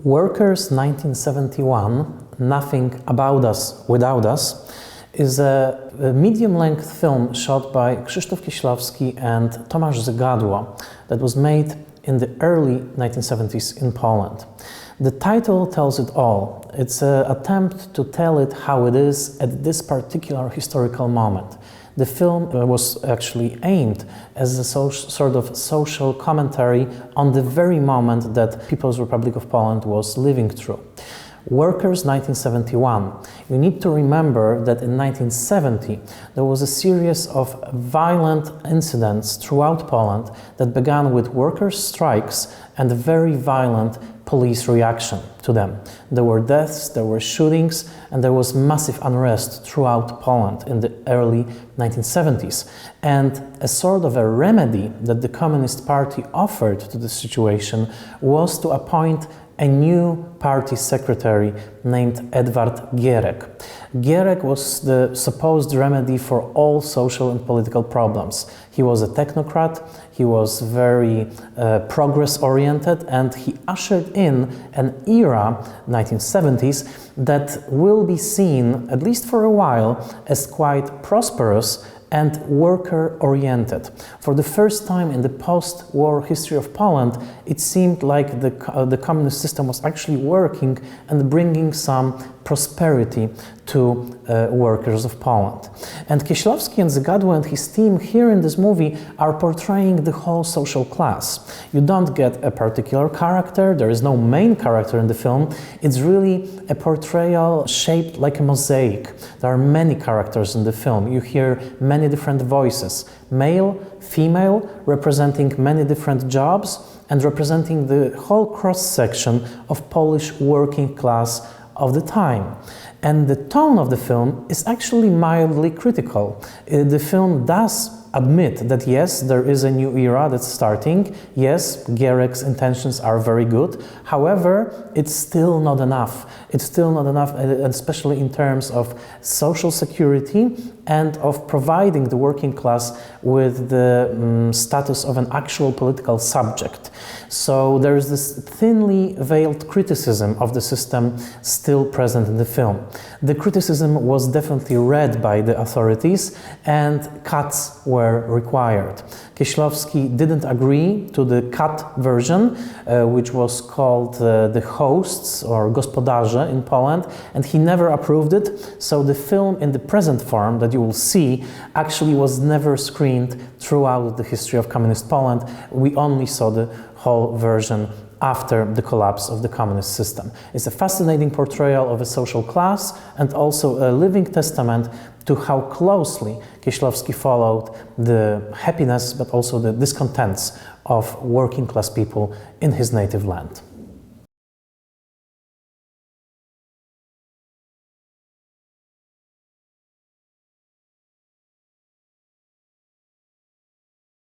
Workers 1971, Nothing About Us Without Us, is a medium-length film shot by Krzysztof Kieślowski and Tomasz Zygadło that was made in the early 1970s in Poland. The title tells it all. It's an attempt to tell it how it is at this particular historical moment. The film was actually aimed as a sort of social commentary on the very moment that People's Republic of Poland was living through. Workers 1971. You need to remember that in 1970 there was a series of violent incidents throughout Poland that began with workers' strikes and a very violent police reaction to them. There were deaths, there were shootings, and there was massive unrest throughout Poland in the early 1970s. And a sort of a remedy that the Communist Party offered to the situation was to appoint a new party secretary named Edward Gierek. Gierek was the supposed remedy for all social and political problems. He was a technocrat, he was very progress-oriented, and he ushered in an era, 1970s, that will be seen, at least for a while, as quite prosperous and worker-oriented. For the first time in the post-war history of Poland, it seemed like the communist system was actually working and bringing some prosperity to workers of Poland. And Kieślowski and Zygadło and his team here in this movie are portraying the whole social class. You don't get a particular character, there is no main character in the film, it's really a portrayal shaped like a mosaic. There are many characters in the film, you hear many different voices, male, female, representing many different jobs and representing the whole cross-section of Polish working class of the time. And the tone of the film is actually mildly critical. The film does admit that yes, there is a new era that's starting. Yes, Gierek's intentions are very good. However, it's still not enough. It's still not enough, especially in terms of social security and of providing the working class with the status of an actual political subject. So there is this thinly veiled criticism of the system still present in the film. The criticism was definitely read by the authorities and cuts were required. Kieślowski didn't agree to the cut version, which was called the hosts or gospodarze in Poland, and he never approved it, so the film in the present form that you will see actually was never screened throughout the history of communist Poland. We only saw the whole version after the collapse of the communist system. It's a fascinating portrayal of a social class and also a living testament to how closely Kieślowski followed the happiness but also the discontents of working class people in his native land.